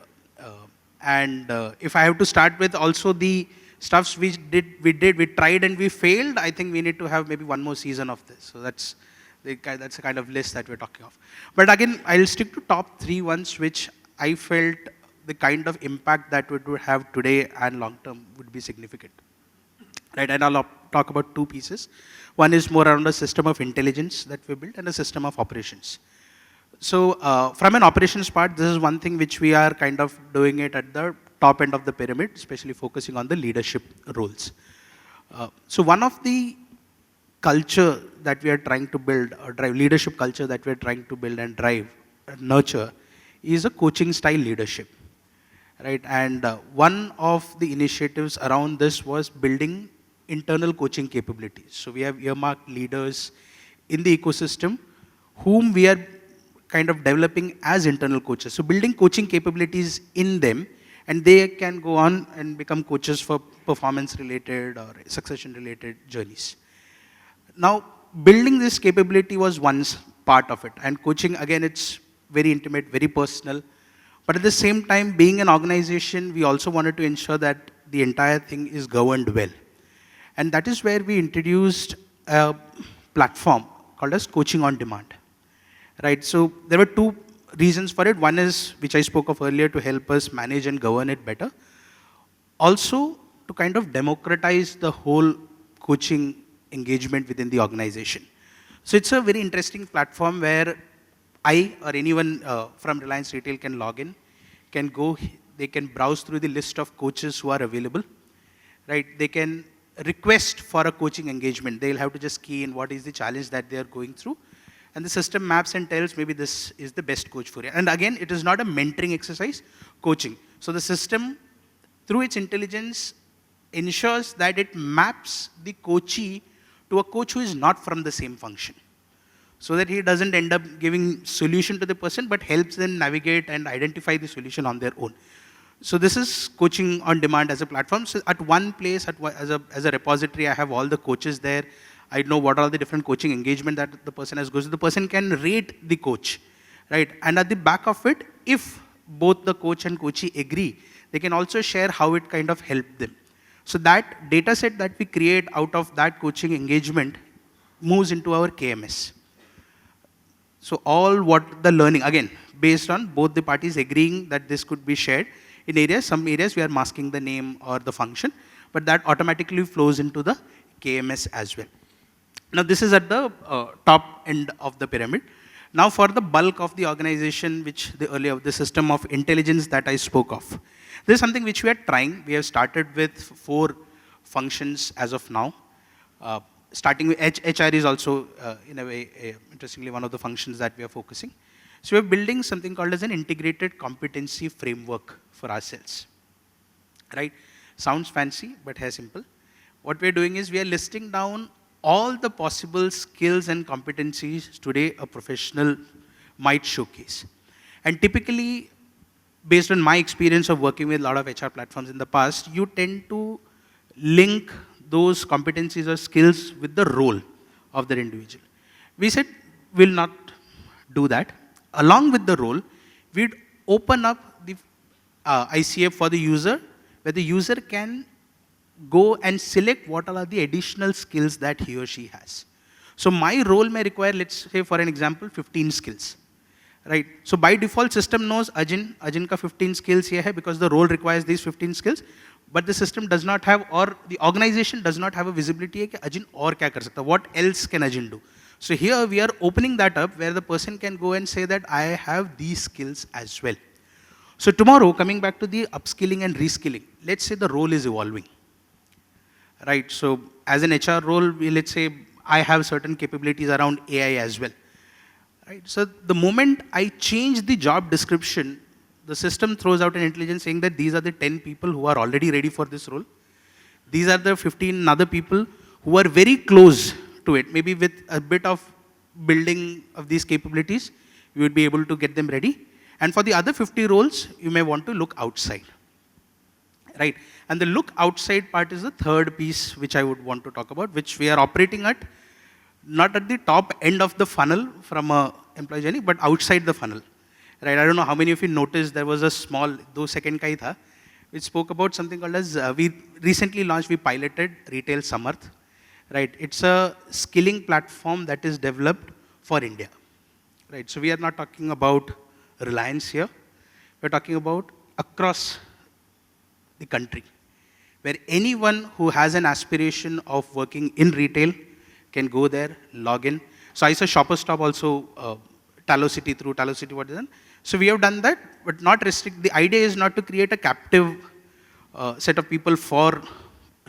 If I have to start with also the stuffs we tried and we failed, I think we need to have maybe one more season of this. So that's the kind of list that we're talking of. But again, I'll stick to top 3 ones, which I felt the kind of impact that it would have today and long term would be significant. Right, and I'll talk about 2 pieces. One is more around a system of intelligence that we built and a system of operations. So from an operations part, this is one thing which we are kind of doing it at the top end of the pyramid, especially focusing on the leadership roles. So one of the culture that we are trying to build or drive, leadership culture that we are trying to build and drive, nurture, is a coaching style leadership. Right, and one of the initiatives around this was building internal coaching capabilities. So we have earmarked leaders in the ecosystem whom we are kind of developing as internal coaches. So building coaching capabilities in them, and they can go on and become coaches for performance-related or succession-related journeys. Now, building this capability was one part of it, and coaching, again, it's very intimate, very personal. But at the same time, being an organization, we also wanted to ensure that the entire thing is governed well. And that is where we introduced a platform called as Coaching on Demand. Right, so there were 2 reasons for it. One is, which I spoke of earlier, to help us manage and govern it better. Also, to kind of democratize the whole coaching engagement within the organization. So it's a very interesting platform where I or anyone from Reliance Retail can log in, can go, they can browse through the list of coaches who are available, right? They can request for a coaching engagement. They'll have to just key in what is the challenge that they are going through. And the system maps and tells maybe this is the best coach for you. And again, it is not a mentoring exercise, coaching. So the system, through its intelligence, ensures that it maps the coachee to a coach who is not from the same function, so that he doesn't end up giving solution to the person, but helps them navigate and identify the solution on their own. So this is Coaching on Demand as a platform. So at one place, as a repository, I have all the coaches there. I know what are the different coaching engagement that the person has goes to. The person can rate the coach, right? And at the back of it, if both the coach and coachee agree, they can also share how it kind of helped them. So that data set that we create out of that coaching engagement moves into our KMS. So all what the learning, again, based on both the parties agreeing that this could be shared, in areas. Some areas we are masking the name or the function, but that automatically flows into the KMS as well. Now this is at the top end of the pyramid. Now for the bulk of the organization, which the system of intelligence that I spoke of, this is something which we are trying. We have started with 4 functions as of now. Starting with HR is also, in a way, interestingly, one of the functions that we are focusing. So we're building something called as an integrated competency framework for ourselves. Right? Sounds fancy, but here simple. What we're doing is we are listing down all the possible skills and competencies today a professional might showcase. And typically, based on my experience of working with a lot of HR platforms in the past, you tend to link those competencies or skills with the role of the individual. We said we'll not do that. Along with the role, we'd open up the ICF for the user, where the user can go and select what are the additional skills that he or she has. So my role may require, let's say for an example, 15 skills. Right? So by default, system knows Ajin ka 15 skills here hai because the role requires these 15 skills, but the system does not have, or the organization does not have a visibility that Ajin aur kya kar sakta, what else can Ajin do. So here we are opening that up where the person can go and say that I have these skills as well. So tomorrow, coming back to the upskilling and reskilling, let's say the role is evolving. Right, so as an HR role, let's say I have certain capabilities around AI as well. Right, so the moment I change the job description, the system throws out an intelligence saying that these are the 10 people who are already ready for this role. These are the 15 other people who are very close to it. Maybe with a bit of building of these capabilities, you would be able to get them ready. And for the other 50 roles, you may want to look outside. Right? And the look outside part is the third piece which I would want to talk about, which we are operating at, not at the top end of the funnel from a employee journey, but outside the funnel. Right? I don't know how many of you noticed there was a small, 2 second ka hi tha, which spoke about something called as, we recently launched, we piloted Retail Samarth. Right? It's a skilling platform that is developed for India. Right? So we are not talking about Reliance here. We're talking about across the country, where anyone who has an aspiration of working in retail can go there, log in. So I saw Shopper Stop also, Talocity through Talocity, what is it? So we have done that, but not restrict. The idea is not to create a captive set of people for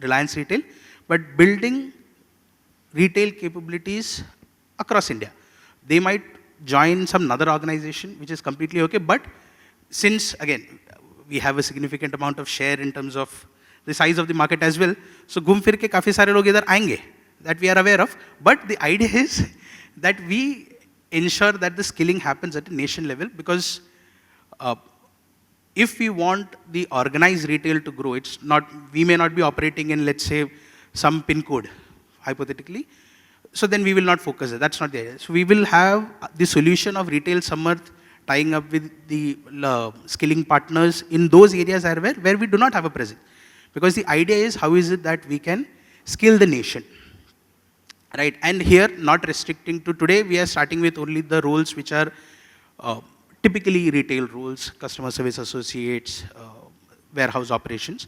Reliance Retail, but building retail capabilities across India. They might join some other organization, which is completely okay, but since, again, we have a significant amount of share in terms of the size of the market as well, so घूम फिर के काफी सारे लोग इधर आएंगे, that we are aware of, but the idea is that we ensure that the skilling happens at a nation level, because if we want the organized retail to grow, it's not, we may not be operating in, let's say, some pin code, hypothetically, so then we will not focus there. That's not the idea. So we will have the solution of Retail Samarth tying up with the skilling partners in those areas where we do not have a presence. Because the idea is, how is it that we can skill the nation? Right? And here, not restricting to today, we are starting with only the roles which are typically retail roles, customer service associates, warehouse operations.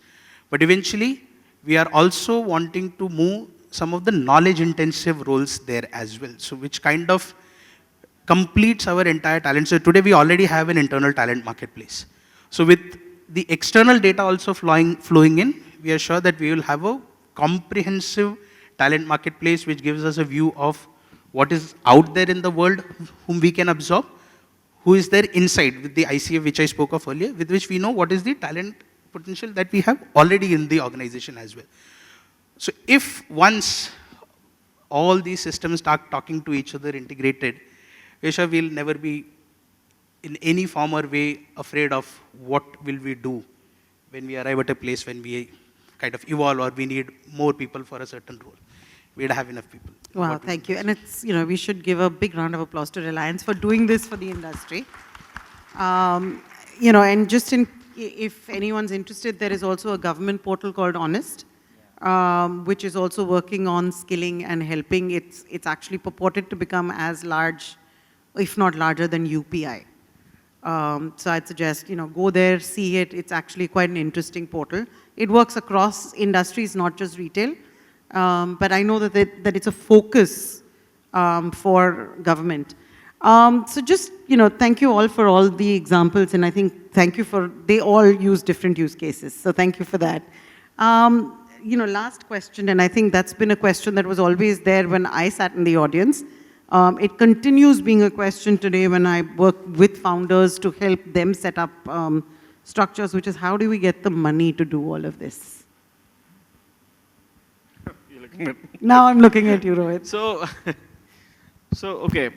But eventually, we are also wanting to move some of the knowledge-intensive roles there as well. So which kind of completes our entire talent. So today, we already have an internal talent marketplace. So with the external data also flowing in, we are sure that we will have a comprehensive talent marketplace which gives us a view of what is out there in the world, whom we can absorb, who is there inside with the ICF which I spoke of earlier, with which we know what is the talent potential that we have already in the organization as well. So if once all these systems start talking to each other integrated, we sure we'll never be in any form or way afraid of what will we do when we arrive at a place when we kind of evolve or we need more people for a certain role. We'd have enough people. Wow, thank you. And it's, you know, we should give a big round of applause to Reliance for doing this for the industry. You know, and just in, if anyone's interested, there is also a government portal called Honest, which is also working on skilling and helping. It's actually purported to become as large, if not larger than UPI. So I'd suggest, go there, see it. It's actually quite an interesting portal. It works across industries, not just retail. But I know that it's a focus for government. So just, thank you all for all the examples, and I think they all use different use cases. So thank you for that. Last question, and I think that's been a question that was always there when I sat in the audience. It continues being a question today when I work with founders to help them set up structures, which is how do we get the money to do all of this? You're looking at me. Now I'm looking at you, Rohit. So okay,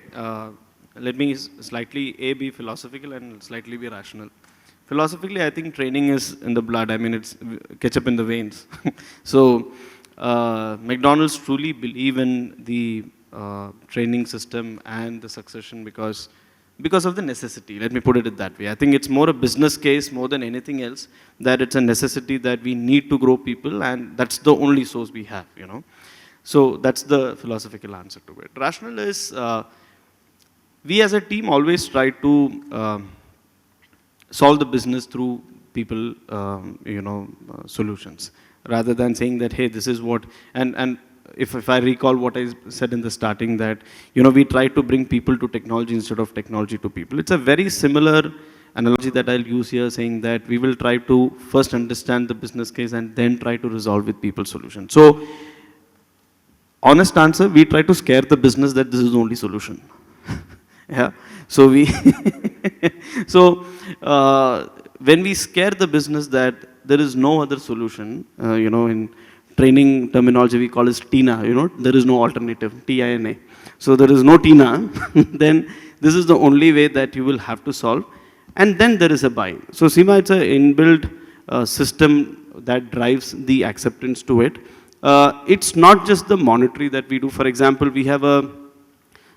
let me slightly be philosophical and slightly be rational. Philosophically, I think training is in the blood. I mean, it's ketchup in the veins. So McDonald's truly believe in the training system and the succession because of the necessity. Let me put it that way. I think it's more a business case more than anything else, that it's a necessity that we need to grow people, and that's the only source we have, So that's the philosophical answer to it. Rational is, we as a team always try to solve the business through people, solutions, rather than saying that, hey, this is what, and if I recall what I said in the starting, that, we try to bring people to technology instead of technology to people. It's a very similar analogy that I'll use here, saying that we will try to first understand the business case and then try to resolve with people solution. So, honest answer, we try to scare the business that this is the only solution. Yeah. So when we scare the business that there is no other solution, in training terminology we call it TINA, there is no alternative, TINA. So there is no TINA, then this is the only way that you will have to solve, and then there is a buy. So Seema, it's an inbuilt system that drives the acceptance to it. It's not just the monetary that we do. For example, we have a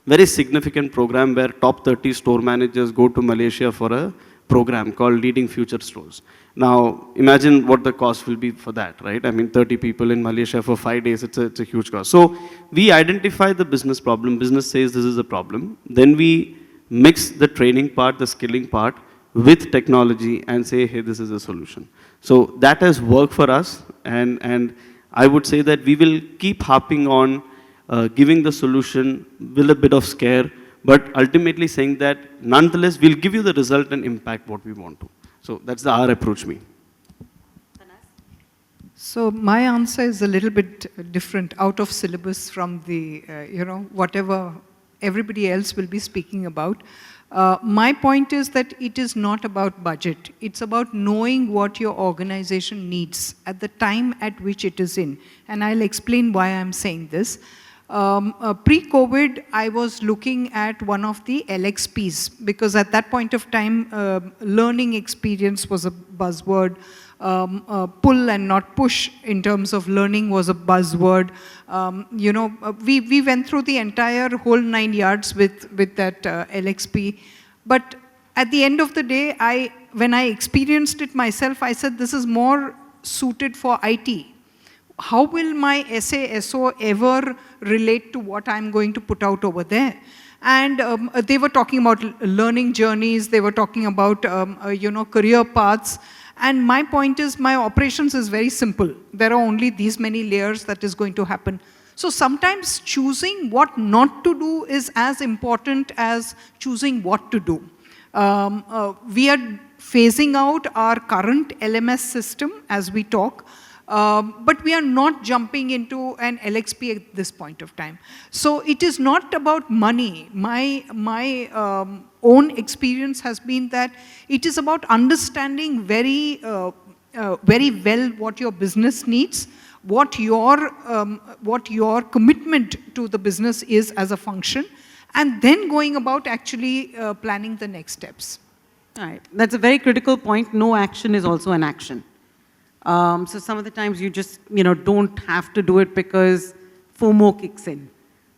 very significant program where top 30 store managers go to Malaysia for a program called Leading Future Stores. Now, imagine what the cost will be for that, right? I mean, 30 people in Malaysia for 5 days, it's a huge cost. So we identify the business problem. Business says this is a problem. Then we mix the training part, the skilling part with technology and say, hey, this is a solution. So that has worked for us, and I would say that we will keep harping on giving the solution with a bit of scare, but ultimately saying that nonetheless we'll give you the result and impact what we want to. So that's our approach. So my answer is a little bit different, out of syllabus from the, whatever everybody else will be speaking about. My point is that it is not about budget. It's about knowing what your organization needs at the time at which it is in. And I'll explain why I'm saying this. Pre-COVID, I was looking at one of the LXPs, because at that point of time, learning experience was a buzzword. Pull and not push in terms of learning was a buzzword. We went through the entire whole 9 yards with that LXP. But at the end of the day, when I experienced it myself, I said, this is more suited for IT. How will my SO ever relate to what I'm going to put out over there? And they were talking about learning journeys, they were talking about career paths. And my point is, my operations is very simple. There are only these many layers that is going to happen. So sometimes choosing what not to do is as important as choosing what to do. We are phasing out our current LMS system as we talk. But we are not jumping into an LXP at this point of time. So it is not about money. My own experience has been that it is about understanding very well what your business needs, what your commitment to the business is as a function, and then going about actually planning the next steps. All right, that's a very critical point. No action is also an action. So some of the times you just, don't have to do it because FOMO kicks in.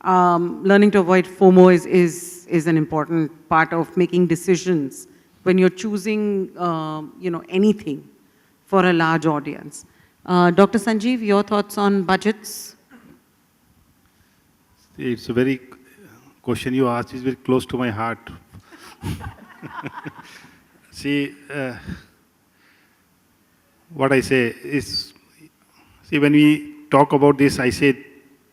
Learning to avoid FOMO is an important part of making decisions when you're choosing, anything for a large audience. Dr. Sanjeev, your thoughts on budgets? It's a very question you asked is very close to my heart. See, what I say is, see, when we talk about this, I say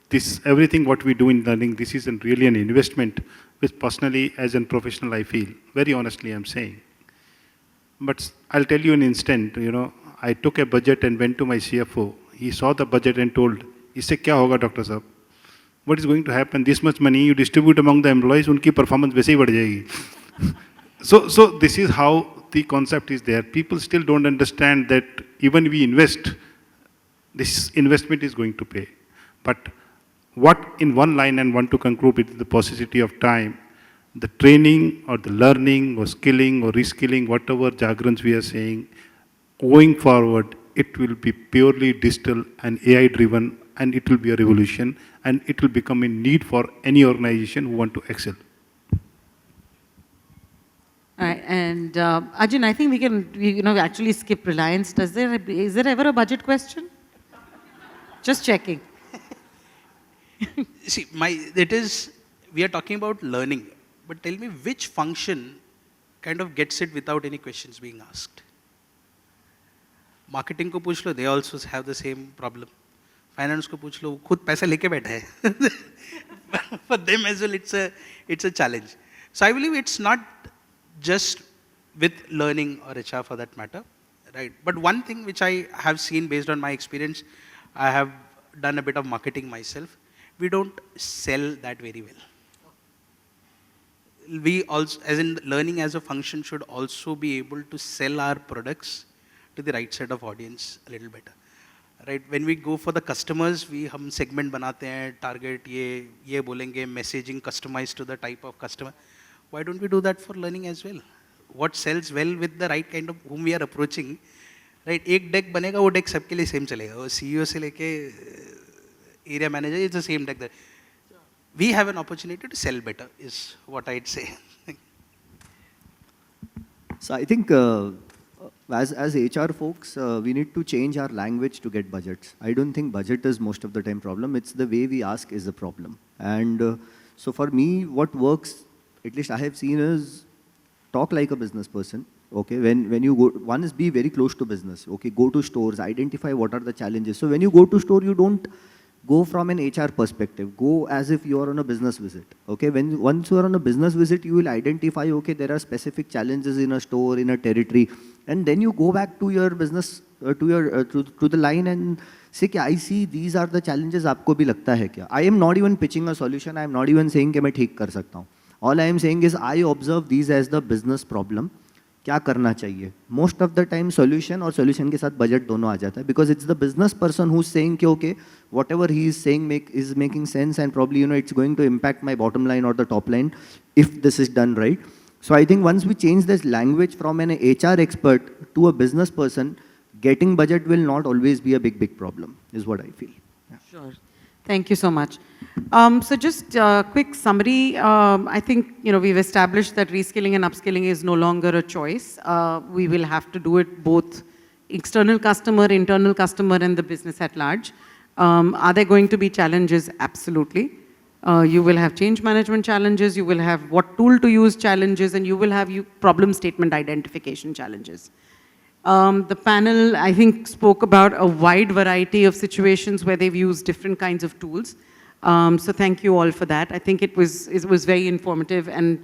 this, everything what we do in learning, this is really an investment, which personally, as a professional, I feel, very honestly, I'm saying. But I'll tell you an instant, I took a budget and went to my CFO. He saw the budget and told, "Isse kya hoga, Dr. Saab? What is going to happen? This much money you distribute among the employees, unki performance वैसे ही बढ़ जाएगी." So this is how the concept is there. People still don't understand that even we invest, this investment is going to pay. But what in one line and want to conclude with the paucity of time, the training or the learning or skilling or reskilling, whatever jargons we are saying, going forward, it will be purely digital and AI driven, and it will be a revolution, and it will become a need for any organization who want to excel. All right, and Ajin, I think we can, actually skip Reliance. Is there ever a budget question? Just checking. See, we are talking about learning, but tell me which function kind of gets it without any questions being asked? Marketing को पूछ लो, they also have the same problem. Finance को पूछ लो, खुद पैसा लेके बैठे हैं. For them as well, it's a challenge. So I believe it's not just with learning or HR for that matter, right? But one thing which I have seen based on my experience, I have done a bit of marketing myself. We don't sell that very well. We also, as in learning as a function, should also be able to sell our products to the right set of audience a little better, right? When we go for the customers, हम segment बनाते हैं, target ये बोलेंगे, messaging customized to the type of customer. Why don't we do that for learning as well? What sells well with the right kind of whom we are approaching, right? एक deck बनेगा, वो deck सबके लिए same चलेगा. वो CEO से लेके area manager, it's the same deck. We have an opportunity to sell better, is what I'd say. So I think as HR folks, we need to change our language to get budgets. I don't think budget is most of the time problem. It's the way we ask is the problem. And so for me, what works, at least I have seen, is talk like a business person. Okay, when you go, one is be very close to business. Okay, go to stores, identify what are the challenges. So when you go to store, you don't go from an HR perspective. Go as if you are on a business visit. Okay, once you are on a business visit, you will identify, okay, there are specific challenges in a store, in a territory, and then you go back to your business, to the line and say, I see these are the challenges. आपको भी लगता है क्या? I am not even pitching a solution. I am not even saying कि मैं ठीक कर सकता हूँ. All I am saying is I observe these as the business problem. क्या करना चाहिए? Most of the time solution और solution के साथ budget दोनों आ जाता है, because it's the business person who's saying कि okay, whatever he is saying is making sense, and probably it's going to impact my bottom line or the top line if this is done right. So I think once we change this language from an HR expert to a business person, getting budget will not always be a big problem, is what I feel. Yeah. Sure. Thank you so much. So just a quick summary. I think, we've established that reskilling and upskilling is no longer a choice. We will have to do it both external customer, internal customer, and the business at large. Are there going to be challenges? Absolutely. You will have change management challenges, you will have what tool to use challenges, and you will have problem statement identification challenges. The panel, I think, spoke about a wide variety of situations where they've used different kinds of tools. So thank you all for that. I think it was very informative, and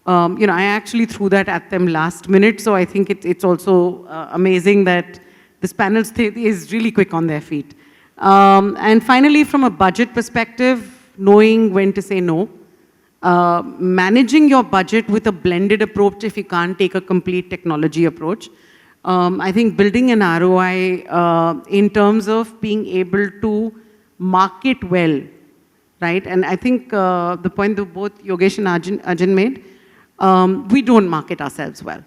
I actually threw that at them last minute, so I think it's also amazing that this panel is really quick on their feet. And finally, from a budget perspective, knowing when to say no, managing your budget with a blended approach if you can't take a complete technology approach. I think building an ROI in terms of being able to market well, right? And I think the point that both Yogesh and Ajin made, we don't market ourselves well.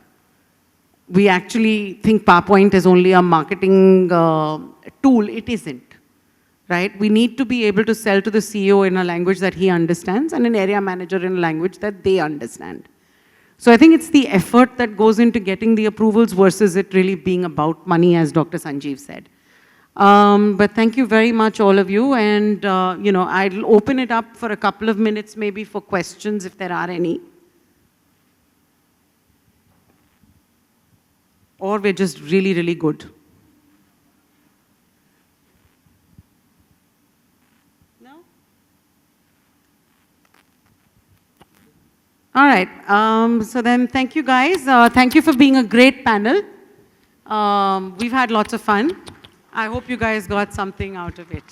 We actually think PowerPoint is only a marketing tool. It isn't, right? We need to be able to sell to the CEO in a language that he understands and an area manager in a language that they understand. So I think it's the effort that goes into getting the approvals versus it really being about money, as Dr. Sanjeev said. But thank you very much, all of you. And, I'll open it up for a couple of minutes, maybe for questions, if there are any. or we're just really, really good. No? All right. So then thank you guys. Thank you for being a great panel. We've had lots of fun. I hope you guys got something out of it.